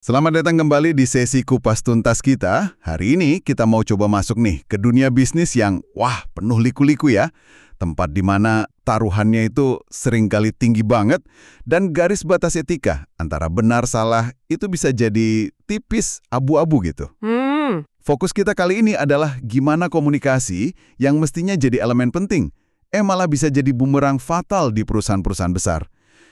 Selamat datang kembali di sesi kupas tuntas kita. Hari ini kita mau coba masuk nih ke dunia bisnis yang penuh liku-liku ya. Tempat di mana taruhannya itu seringkali tinggi banget dan garis batas etika antara benar salah itu bisa jadi tipis abu-abu gitu. Fokus kita kali ini adalah gimana komunikasi yang mestinya jadi elemen penting, malah bisa jadi bumerang fatal di perusahaan-perusahaan besar.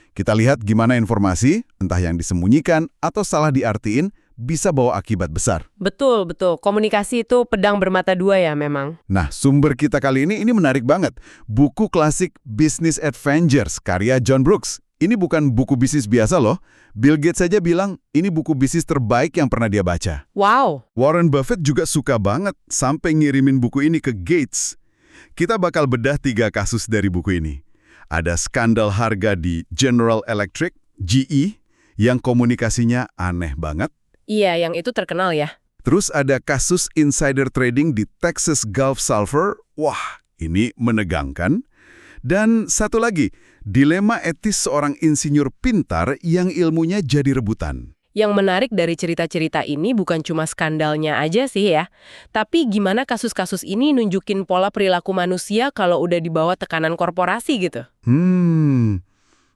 Kita lihat gimana informasi, entah yang disembunyikan atau salah diartiin, bisa bawa akibat besar. Betul, betul. Komunikasi itu pedang bermata dua ya memang. Nah, sumber kita kali ini menarik banget. Buku klasik Business Adventures, karya John Brooks. Ini bukan buku bisnis biasa loh. Bill Gates saja bilang ini buku bisnis terbaik yang pernah dia baca. Wow. Warren Buffett juga suka banget sampai ngirimin buku ini ke Gates. Kita bakal bedah 3 kasus dari buku ini. Ada skandal harga di General Electric, GE, yang komunikasinya aneh banget. Iya, yang itu terkenal ya. Terus ada kasus insider trading di Texas Gulf Sulfur. Wah, ini menegangkan. Dan satu lagi, dilema etis seorang insinyur pintar yang ilmunya jadi rebutan. Yang menarik dari cerita-cerita ini bukan cuma skandalnya aja sih ya, tapi gimana kasus-kasus ini nunjukin pola perilaku manusia kalau udah dibawa tekanan korporasi gitu.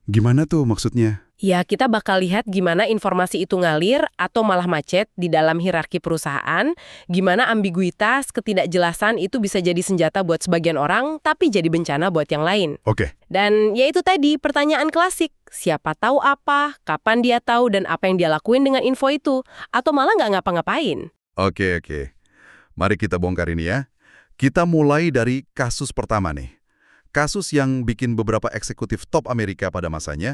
Gimana tuh maksudnya? Ya, kita bakal lihat gimana informasi itu ngalir atau malah macet di dalam hierarki perusahaan, gimana ambiguitas, ketidakjelasan itu bisa jadi senjata buat sebagian orang, tapi jadi bencana buat yang lain. Oke. Dan ya itu tadi, pertanyaan klasik. Siapa tahu apa, kapan dia tahu, dan apa yang dia lakuin dengan info itu. Atau malah nggak ngapa-ngapain. Oke. Mari kita bongkar ini ya. Kita mulai dari kasus pertama nih. Kasus yang bikin beberapa eksekutif top Amerika pada masanya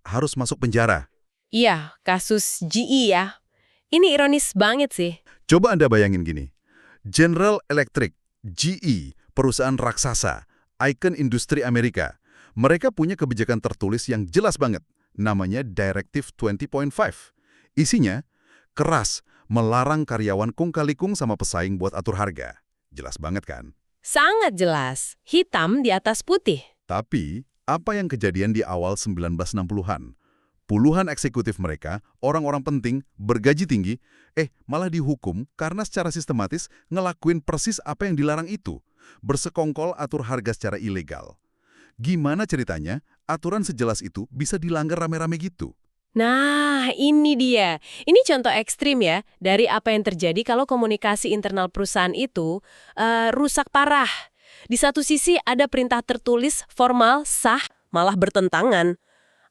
harus masuk penjara. Iya, kasus GE ya. Ini ironis banget sih. Coba Anda bayangin gini. General Electric, GE, perusahaan raksasa, ikon industri Amerika. Mereka punya kebijakan tertulis yang jelas banget. Namanya Directive 20.5. Isinya, keras, melarang karyawan kung-kali-kung sama pesaing buat atur harga. Jelas banget kan? Sangat jelas. Hitam di atas putih. Tapi, apa yang kejadian di awal 1960-an? Puluhan eksekutif mereka, orang-orang penting, bergaji tinggi, malah dihukum karena secara sistematis ngelakuin persis apa yang dilarang itu. Bersekongkol atur harga secara ilegal. Gimana ceritanya aturan sejelas itu bisa dilanggar rame-rame gitu? Nah, ini dia. Ini contoh ekstrim ya, dari apa yang terjadi kalau komunikasi internal perusahaan itu rusak parah. Di satu sisi ada perintah tertulis, formal, sah, malah bertentangan.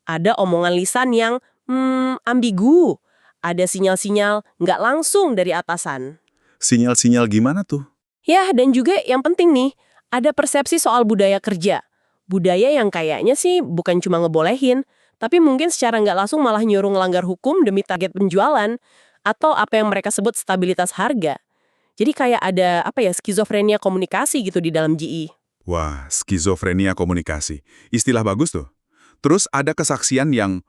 Ada omongan lisan yang ambigu. Ada sinyal-sinyal nggak langsung dari atasan. Sinyal-sinyal gimana tuh? Ya, dan juga yang penting nih, ada persepsi soal budaya kerja. Budaya yang kayaknya sih bukan cuma ngebolehin, tapi mungkin secara nggak langsung malah nyuruh ngelanggar hukum demi target penjualan, atau apa yang mereka sebut stabilitas harga. Jadi kayak ada, skizofrenia komunikasi gitu di dalam GE. Wah, skizofrenia komunikasi. Istilah bagus tuh. Terus ada kesaksian yang,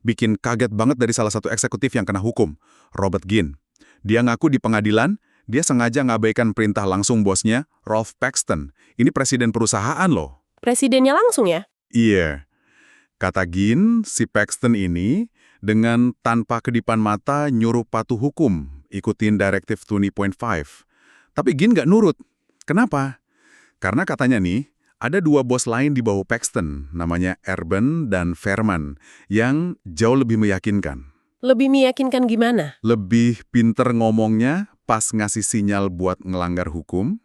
bikin kaget banget dari salah satu eksekutif yang kena hukum, Robert Ginn. Dia ngaku di pengadilan, dia sengaja ngabaikan perintah langsung bosnya, Ralph Paxton. Ini presiden perusahaan loh. Presidennya langsung ya? Iya. Kata Ginn, si Paxton ini dengan tanpa kedipan mata nyuruh patuh hukum, ikutin Directive 20.5. Tapi Ginn nggak nurut. Kenapa? Karena katanya nih, ada 2 bos lain di bawah Paxton, namanya Urban dan Fairman, yang jauh lebih meyakinkan. Lebih meyakinkan gimana? Lebih pinter ngomongnya pas ngasih sinyal buat ngelanggar hukum.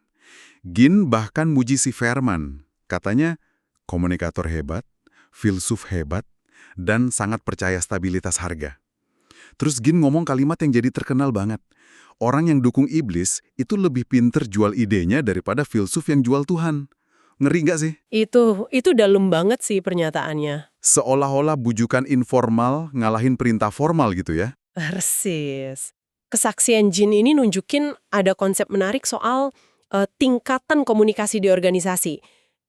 Ginn bahkan muji si Fairman. Katanya, komunikator hebat, filsuf hebat, dan sangat percaya stabilitas harga. Terus Ginn ngomong kalimat yang jadi terkenal banget. Orang yang dukung iblis itu lebih pinter jual idenya daripada filsuf yang jual Tuhan. Ngeri nggak sih? Itu dalam banget sih pernyataannya. Seolah-olah bujukan informal ngalahin perintah formal gitu ya. Persis. Kesaksian Ginn ini nunjukin ada konsep menarik soal tingkatan komunikasi di organisasi.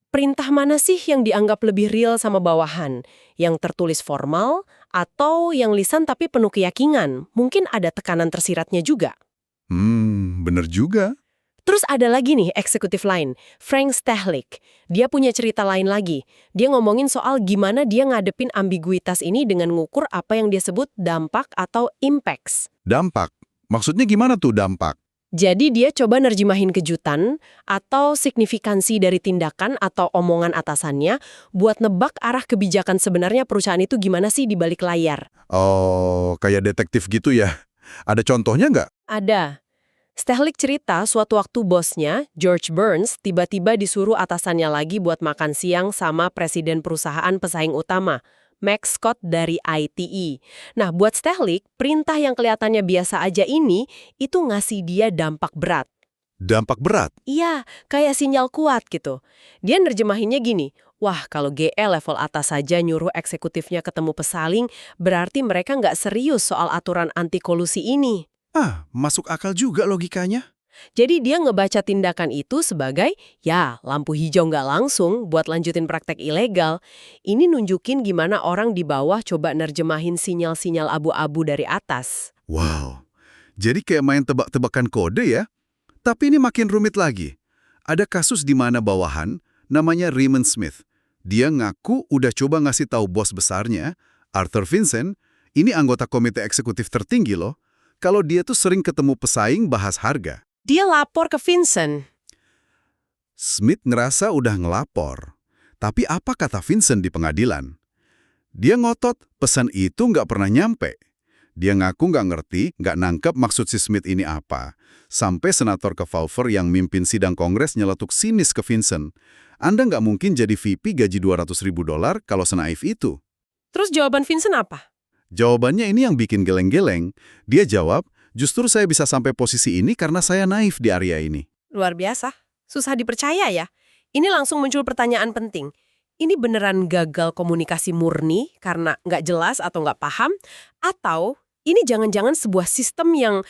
Perintah mana sih yang dianggap lebih real sama bawahan? Yang tertulis formal atau yang lisan tapi penuh keyakinan? Mungkin ada tekanan tersiratnya juga. Bener juga. Terus ada lagi nih eksekutif lain, Frank Stehlik. Dia punya cerita lain lagi. Dia ngomongin soal gimana dia ngadepin ambiguitas ini dengan ngukur apa yang dia sebut dampak atau impacts. Dampak? Maksudnya gimana tuh dampak? Jadi dia coba nerjemahin kejutan atau signifikansi dari tindakan atau omongan atasannya buat nebak arah kebijakan sebenarnya perusahaan itu gimana sih di balik layar. Oh, kayak detektif gitu ya? Ada contohnya nggak? Ada. Stehlik cerita suatu waktu bosnya, George Burns, tiba-tiba disuruh atasannya lagi buat makan siang sama presiden perusahaan pesaing utama, Max Scott dari ITE. Nah, buat Stehlik, perintah yang kelihatannya biasa aja ini, itu ngasih dia dampak berat. Dampak berat? Iya, kayak sinyal kuat gitu. Dia nerjemahinnya gini, wah kalau GE level atas saja nyuruh eksekutifnya ketemu pesaing, berarti mereka nggak serius soal aturan anti kolusi ini. Masuk akal juga logikanya. Jadi dia ngebaca tindakan itu sebagai, ya lampu hijau nggak langsung buat lanjutin praktek ilegal. Ini nunjukin gimana orang di bawah coba nerjemahin sinyal-sinyal abu-abu dari atas. Wow, jadi kayak main tebak-tebakan kode ya? Tapi ini makin rumit lagi. Ada kasus di mana bawahan, namanya Raymond Smith. Dia ngaku udah coba ngasih tahu bos besarnya, Arthur Vincent, ini anggota komite eksekutif tertinggi loh, kalau dia tuh sering ketemu pesaing bahas harga. Dia lapor ke Vincent. Smith ngerasa udah ngelapor. Tapi apa kata Vincent di pengadilan? Dia ngotot pesan itu nggak pernah nyampe. Dia ngaku nggak ngerti, nggak nangkep maksud si Smith ini apa. Sampai senator Kefauver yang mimpin sidang kongres nyeletuk sinis ke Vincent. Anda nggak mungkin jadi VP gaji $200.000 kalau senaif itu. Terus jawaban Vincent apa? Jawabannya ini yang bikin geleng-geleng. Dia jawab, justru saya bisa sampai posisi ini karena saya naif di area ini. Luar biasa. Susah dipercaya ya. Ini langsung muncul pertanyaan penting. Ini beneran gagal komunikasi murni karena nggak jelas atau nggak paham? Atau ini jangan-jangan sebuah sistem yang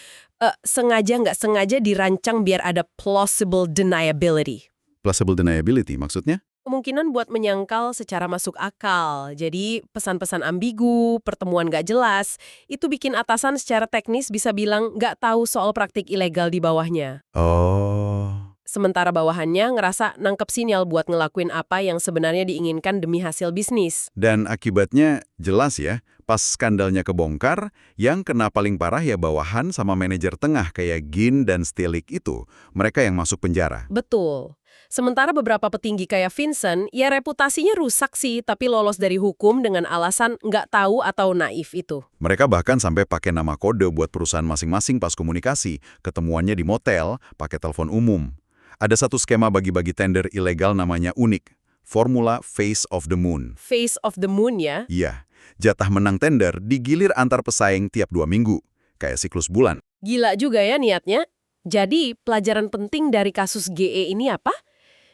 sengaja nggak sengaja dirancang biar ada plausible deniability? Plausible deniability maksudnya? Kemungkinan buat menyangkal secara masuk akal. Jadi pesan-pesan ambigu, pertemuan nggak jelas, itu bikin atasan secara teknis bisa bilang nggak tahu soal praktik ilegal di bawahnya. Oh. Sementara bawahannya ngerasa nangkep sinyal buat ngelakuin apa yang sebenarnya diinginkan demi hasil bisnis. Dan akibatnya jelas ya, pas skandalnya kebongkar, yang kena paling parah ya bawahan sama manajer tengah kayak Ginn dan Stehlik itu, mereka yang masuk penjara. Betul. Sementara beberapa petinggi kayak Vincent, ya reputasinya rusak sih, tapi lolos dari hukum dengan alasan nggak tahu atau naif itu. Mereka bahkan sampai pakai nama kode buat perusahaan masing-masing pas komunikasi, ketemuannya di motel, pakai telepon umum. Ada satu skema bagi-bagi tender ilegal namanya unik, formula Face of the Moon. Face of the Moon ya? Iya, jatah menang tender digilir antar pesaing tiap 2 minggu, kayak siklus bulan. Gila juga ya niatnya. Jadi, pelajaran penting dari kasus GE ini apa?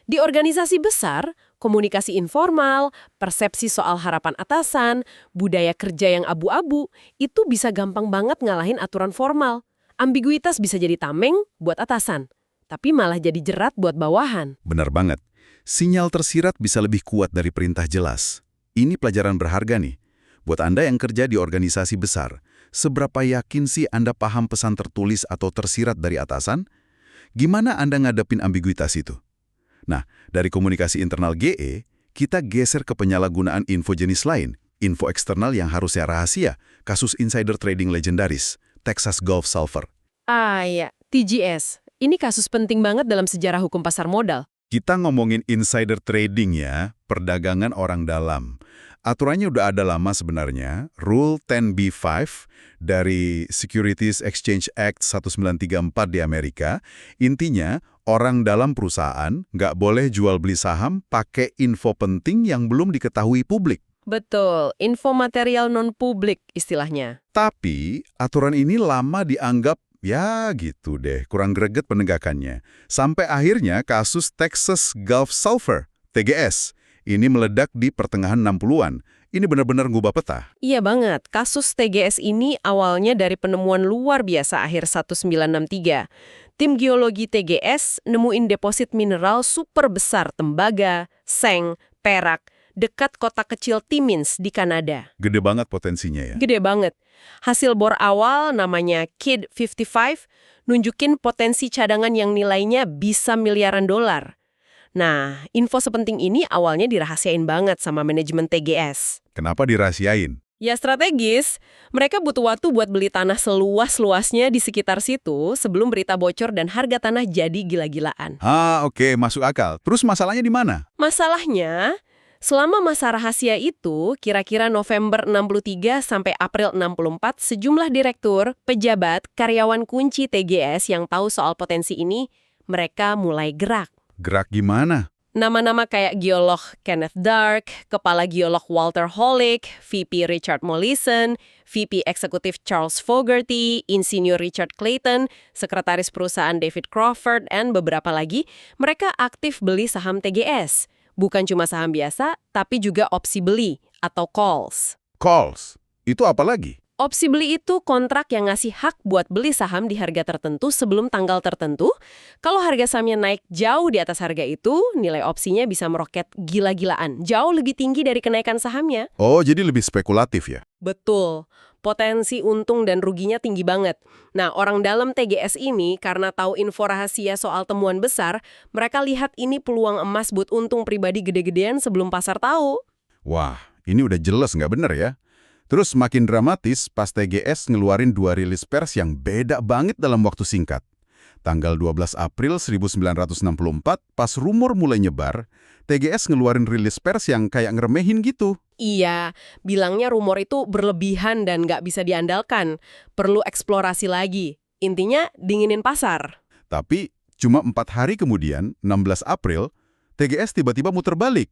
Di organisasi besar, komunikasi informal, persepsi soal harapan atasan, budaya kerja yang abu-abu, itu bisa gampang banget ngalahin aturan formal. Ambiguitas bisa jadi tameng buat atasan, tapi malah jadi jerat buat bawahan. Benar banget. Sinyal tersirat bisa lebih kuat dari perintah jelas. Ini pelajaran berharga nih. Buat Anda yang kerja di organisasi besar, seberapa yakin sih Anda paham pesan tertulis atau tersirat dari atasan? Gimana Anda ngadepin ambiguitas itu? Nah, dari komunikasi internal GE, kita geser ke penyalahgunaan info jenis lain, info eksternal yang harusnya rahasia, kasus insider trading legendaris, Texas Gulf Sulfur. Ya, TGS. Ini kasus penting banget dalam sejarah hukum pasar modal. Kita ngomongin insider trading ya, perdagangan orang dalam. Aturannya udah ada lama sebenarnya, Rule 10b-5 dari Securities Exchange Act 1934 di Amerika. Intinya, orang dalam perusahaan nggak boleh jual beli saham pakai info penting yang belum diketahui publik. Betul, info material non-publik istilahnya. Tapi, aturan ini lama dianggap, ya gitu deh, kurang greget penegakannya. Sampai akhirnya kasus Texas Gulf Sulfur, TGS, ini meledak di pertengahan 60-an. Ini benar-benar ngubah peta. Iya banget, kasus TGS ini awalnya dari penemuan luar biasa akhir 1963. Tim geologi TGS nemuin deposit mineral super besar tembaga, seng, perak, dekat kota kecil Timmins di Kanada. Gede banget potensinya ya. Gede banget. Hasil bor awal namanya KID 55 nunjukin potensi cadangan yang nilainya bisa miliaran dolar. Nah, info sepenting ini awalnya dirahasiain banget sama manajemen TGS. Kenapa dirahasiain? Ya strategis, mereka butuh waktu buat beli tanah seluas-luasnya di sekitar situ sebelum berita bocor dan harga tanah jadi gila-gilaan. Oke, masuk akal. Terus masalahnya di mana? Masalahnya, selama masa rahasia itu, kira-kira November 63 sampai April 64, sejumlah direktur, pejabat, karyawan kunci TGS yang tahu soal potensi ini, mereka mulai gerak. Gerak gimana? Nama-nama kayak geolog Kenneth Dark, kepala geolog Walter Hollick, VP Richard Mollison, VP eksekutif Charles Fogarty, insinyur Richard Clayton, sekretaris perusahaan David Crawford, dan beberapa lagi, mereka aktif beli saham TGS. Bukan cuma saham biasa, tapi juga opsi beli atau calls. Calls. Itu apa lagi? Opsi beli itu kontrak yang ngasih hak buat beli saham di harga tertentu sebelum tanggal tertentu. Kalau harga sahamnya naik jauh di atas harga itu, nilai opsinya bisa meroket gila-gilaan. Jauh lebih tinggi dari kenaikan sahamnya. Oh, jadi lebih spekulatif ya? Betul. Potensi untung dan ruginya tinggi banget. Nah, orang dalam TGS ini karena tahu info rahasia soal temuan besar, mereka lihat ini peluang emas buat untung pribadi gede-gedean sebelum pasar tahu. Wah, ini udah jelas nggak bener ya? Terus makin dramatis pas TGS ngeluarin 2 rilis pers yang beda banget dalam waktu singkat. Tanggal 12 April 1964, pas rumor mulai nyebar, TGS ngeluarin rilis pers yang kayak ngeremehin gitu. Iya, bilangnya rumor itu berlebihan dan nggak bisa diandalkan. Perlu eksplorasi lagi. Intinya, dinginin pasar. Tapi cuma 4 hari kemudian, 16 April, TGS tiba-tiba muter balik.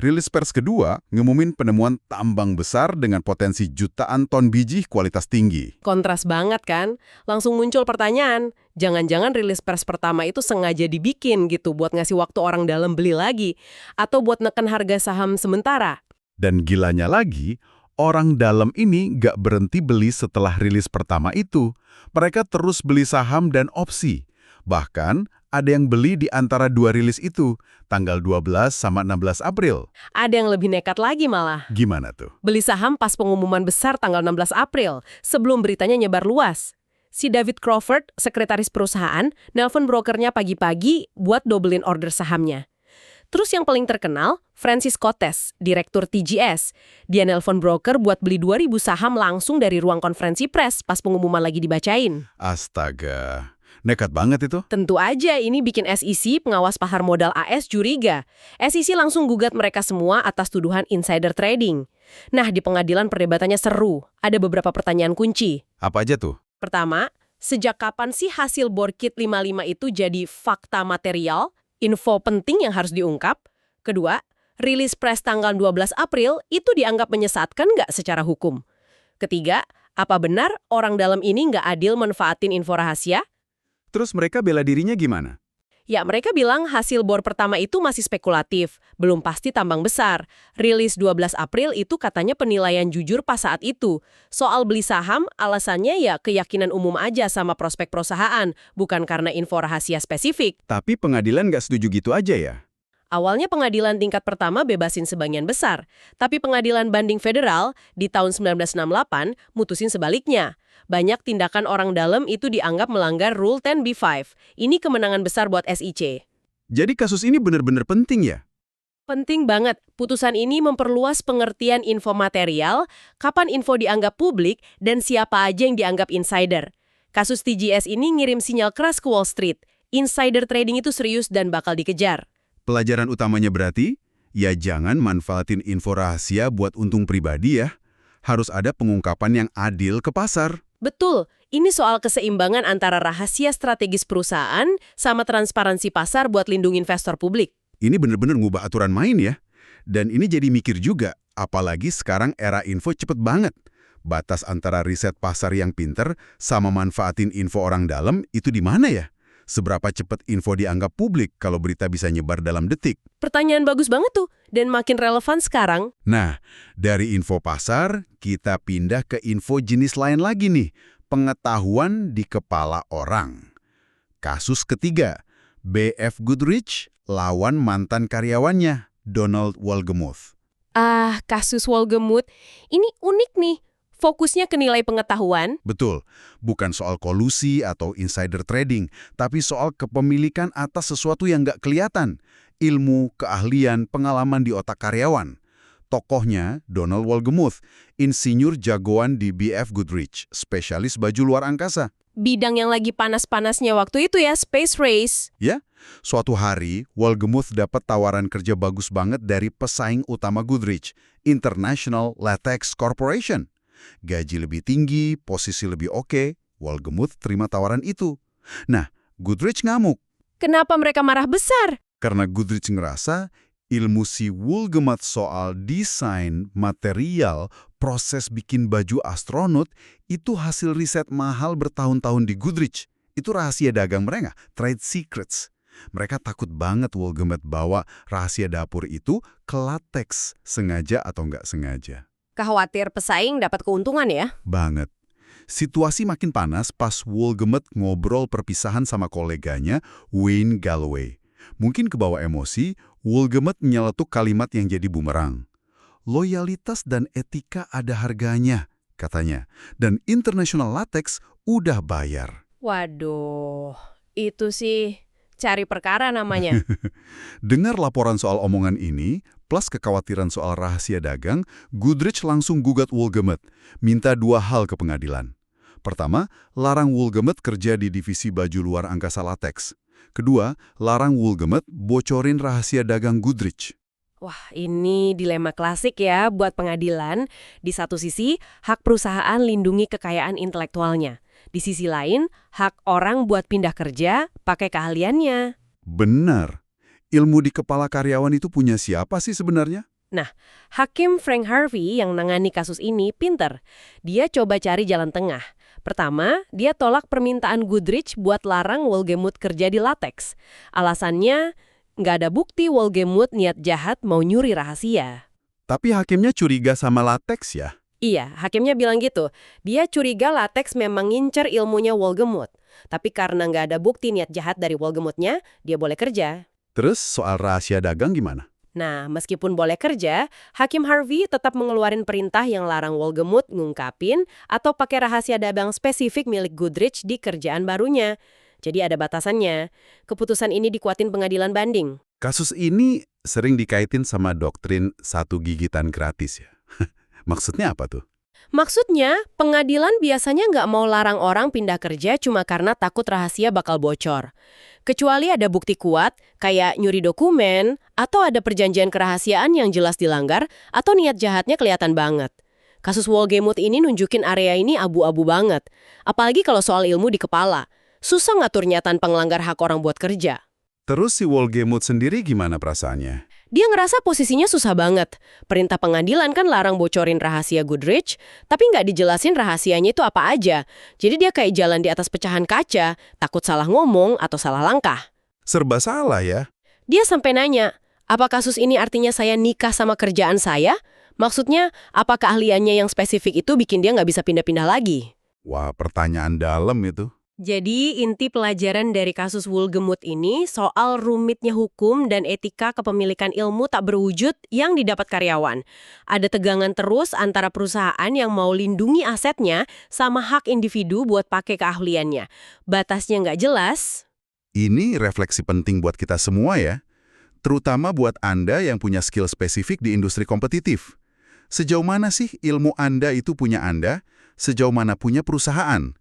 Rilis pers kedua ngumumin penemuan tambang besar dengan potensi jutaan ton biji kualitas tinggi. Kontras banget kan? Langsung muncul pertanyaan, jangan-jangan rilis pers pertama itu sengaja dibikin gitu buat ngasih waktu orang dalam beli lagi, atau buat neken harga saham sementara. Dan gilanya lagi, orang dalam ini nggak berhenti beli setelah rilis pertama itu. Mereka terus beli saham dan opsi. Bahkan, ada yang beli di antara 2 rilis itu, tanggal 12 sama 16 April. Ada yang lebih nekat lagi malah. Gimana tuh? Beli saham pas pengumuman besar tanggal 16 April, sebelum beritanya nyebar luas. Si David Crawford, sekretaris perusahaan, nelpon brokernya pagi-pagi buat dobelin order sahamnya. Terus yang paling terkenal, Francis Cotes, direktur TGS. Dia nelpon broker buat beli 2.000 saham langsung dari ruang konferensi pers pas pengumuman lagi dibacain. Astaga, nekat banget itu. Tentu aja ini bikin SEC, pengawas pasar modal AS, curiga. SEC langsung gugat mereka semua atas tuduhan insider trading. Nah, di pengadilan perdebatannya seru. Ada beberapa pertanyaan kunci. Apa aja tuh? Pertama, sejak kapan sih hasil bor KID 55 itu jadi fakta material, info penting yang harus diungkap? Kedua, rilis pres tanggal 12 April itu dianggap menyesatkan nggak secara hukum? Ketiga, apa benar orang dalam ini nggak adil manfaatin info rahasia? Terus mereka bela dirinya gimana? Ya, mereka bilang hasil bor pertama itu masih spekulatif, belum pasti tambang besar. Rilis 12 April itu katanya penilaian jujur pas saat itu. Soal beli saham, alasannya ya keyakinan umum aja sama prospek perusahaan, bukan karena info rahasia spesifik. Tapi pengadilan nggak setuju gitu aja ya? Awalnya pengadilan tingkat pertama bebasin sebagian besar, tapi pengadilan banding federal di tahun 1968 mutusin sebaliknya. Banyak tindakan orang dalam itu dianggap melanggar Rule 10b-5. Ini kemenangan besar buat SEC. Jadi kasus ini benar-benar penting ya? Penting banget. Putusan ini memperluas pengertian info material, kapan info dianggap publik, dan siapa aja yang dianggap insider. Kasus TGS ini ngirim sinyal keras ke Wall Street. Insider trading itu serius dan bakal dikejar. Pelajaran utamanya berarti, ya jangan manfaatin info rahasia buat untung pribadi ya. Harus ada pengungkapan yang adil ke pasar. Betul, ini soal keseimbangan antara rahasia strategis perusahaan sama transparansi pasar buat lindungi investor publik. Ini benar-benar ngubah aturan main ya. Dan ini jadi mikir juga, apalagi sekarang era info cepet banget. Batas antara riset pasar yang pinter sama manfaatin info orang dalam itu di mana ya? Seberapa cepat info dianggap publik kalau berita bisa nyebar dalam detik? Pertanyaan bagus banget tuh, dan makin relevan sekarang. Nah, dari info pasar, kita pindah ke info jenis lain lagi nih, pengetahuan di kepala orang. Kasus ketiga, B.F. Goodrich lawan mantan karyawannya, Donald Wolgemuth. Kasus Wolgemuth ini unik nih. Fokusnya ke nilai pengetahuan. Betul, bukan soal kolusi atau insider trading, tapi soal kepemilikan atas sesuatu yang nggak kelihatan. Ilmu, keahlian, pengalaman di otak karyawan. Tokohnya Donald Wolgemuth, insinyur jagoan di BF Goodrich, spesialis baju luar angkasa. Bidang yang lagi panas-panasnya waktu itu ya, space race. Ya, suatu hari Wolgemuth dapat tawaran kerja bagus banget dari pesaing utama Goodrich, International Latex Corporation. Gaji lebih tinggi, posisi lebih oke, Wolgemuth terima tawaran itu. Nah, Goodrich ngamuk. Kenapa mereka marah besar? Karena Goodrich ngerasa ilmu si Wolgemuth soal desain, material, proses bikin baju astronot itu hasil riset mahal bertahun-tahun di Goodrich. Itu rahasia dagang mereka, trade secrets. Mereka takut banget Wolgemuth bawa rahasia dapur itu ke latex, sengaja atau nggak sengaja. Khawatir pesaing dapat keuntungan ya? Banget. Situasi makin panas pas Wolgemuth ngobrol perpisahan sama koleganya Wayne Galloway. Mungkin kebawa emosi, Wolgemuth nyeletuk kalimat yang jadi bumerang. Loyalitas dan etika ada harganya, katanya. Dan International Latex udah bayar. Waduh, itu sih cari perkara namanya. Dengar laporan soal omongan ini, plus kekhawatiran soal rahasia dagang, Goodrich langsung gugat Wolgemuth, minta dua hal ke pengadilan. Pertama, larang Wolgemuth kerja di divisi baju luar angkasa latex. Kedua, larang Wolgemuth bocorin rahasia dagang Goodrich. Wah, ini dilema klasik ya buat pengadilan. Di satu sisi, hak perusahaan lindungi kekayaan intelektualnya. Di sisi lain, hak orang buat pindah kerja pakai keahliannya. Benar. Ilmu di kepala karyawan itu punya siapa sih sebenarnya? Nah, Hakim Frank Harvey yang nangani kasus ini pinter. Dia coba cari jalan tengah. Pertama, dia tolak permintaan Goodrich buat larang Wolgemuth kerja di latex. Alasannya, nggak ada bukti Wolgemuth niat jahat mau nyuri rahasia. Tapi hakimnya curiga sama latex ya? Iya, hakimnya bilang gitu. Dia curiga latex memang ngincer ilmunya Wolgemuth. Tapi karena nggak ada bukti niat jahat dari Wolgemuthnya, dia boleh kerja. Terus soal rahasia dagang gimana? Nah, meskipun boleh kerja, Hakim Harvey tetap mengeluarin perintah yang larang Wolgemuth ngungkapin atau pakai rahasia dagang spesifik milik Goodrich di kerjaan barunya. Jadi ada batasannya. Keputusan ini dikuatin pengadilan banding. Kasus ini sering dikaitin sama doktrin satu gigitan gratis ya. Maksudnya apa tuh? Maksudnya, pengadilan biasanya nggak mau larang orang pindah kerja cuma karena takut rahasia bakal bocor. Kecuali ada bukti kuat, kayak nyuri dokumen, atau ada perjanjian kerahasiaan yang jelas dilanggar, atau niat jahatnya kelihatan banget. Kasus Wolgemuth ini nunjukin area ini abu-abu banget. Apalagi kalau soal ilmu di kepala. Susah ngatur nyataan pengelanggar hak orang buat kerja. Terus si Wolgemuth sendiri gimana perasaannya? Dia ngerasa posisinya susah banget. Perintah pengadilan kan larang bocorin rahasia Goodrich, tapi nggak dijelasin rahasianya itu apa aja. Jadi dia kayak jalan di atas pecahan kaca, takut salah ngomong atau salah langkah. Serba salah ya? Dia sampai nanya, apa kasus ini artinya saya nikah sama kerjaan saya? Maksudnya, apa keahliannya yang spesifik itu bikin dia nggak bisa pindah-pindah lagi? Wah, pertanyaan dalam itu. Jadi, inti pelajaran dari kasus Wolgemuth ini soal rumitnya hukum dan etika kepemilikan ilmu tak berwujud yang didapat karyawan. Ada tegangan terus antara perusahaan yang mau lindungi asetnya sama hak individu buat pakai keahliannya. Batasnya nggak jelas. Ini refleksi penting buat kita semua ya. Terutama buat Anda yang punya skill spesifik di industri kompetitif. Sejauh mana sih ilmu Anda itu punya Anda? Sejauh mana punya perusahaan?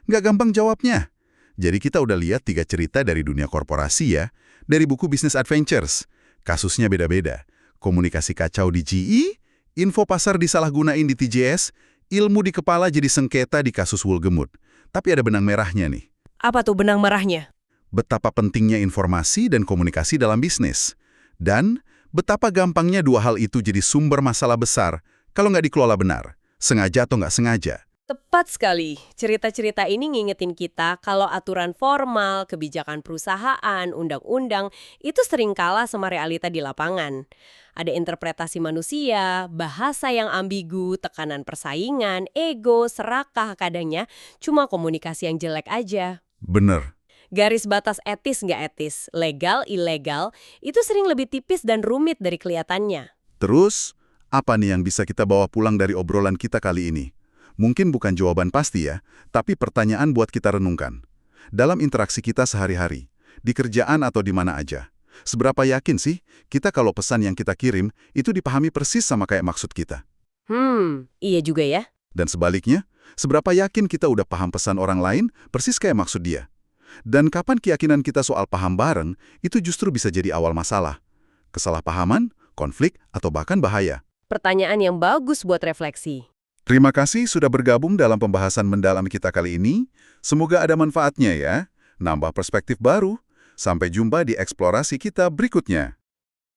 Nggak gampang jawabnya. Jadi kita udah lihat 3 cerita dari dunia korporasi ya. Dari buku Business Adventures. Kasusnya beda-beda. Komunikasi kacau di GE, info pasar disalahgunain di TJS, ilmu di kepala jadi sengketa di kasus Wolgemuth. Tapi ada benang merahnya nih. Apa tuh benang merahnya? Betapa pentingnya informasi dan komunikasi dalam bisnis. Dan betapa gampangnya dua hal itu jadi sumber masalah besar kalau nggak dikelola benar, sengaja atau nggak sengaja. Tepat sekali. Cerita-cerita ini ngingetin kita kalau aturan formal, kebijakan perusahaan, undang-undang itu sering kalah sama realita di lapangan. Ada interpretasi manusia, bahasa yang ambigu, tekanan persaingan, ego, serakah kadangnya, cuma komunikasi yang jelek aja. Bener. Garis batas etis nggak etis, legal, ilegal, itu sering lebih tipis dan rumit dari kelihatannya. Terus, Apa nih yang bisa kita bawa pulang dari obrolan kita kali ini? Mungkin bukan jawaban pasti ya, tapi pertanyaan buat kita renungkan. Dalam interaksi kita sehari-hari, di kerjaan atau di mana aja, seberapa yakin sih kita kalau pesan yang kita kirim itu dipahami persis sama kayak maksud kita? Iya juga ya. Dan sebaliknya, seberapa yakin kita udah paham pesan orang lain persis kayak maksud dia? Dan kapan keyakinan kita soal paham bareng itu justru bisa jadi awal masalah? Kesalahpahaman, konflik, atau bahkan bahaya? Pertanyaan yang bagus buat refleksi. Terima kasih sudah bergabung dalam pembahasan mendalam kita kali ini. Semoga ada manfaatnya ya. Nambah perspektif baru. Sampai jumpa di eksplorasi kita berikutnya.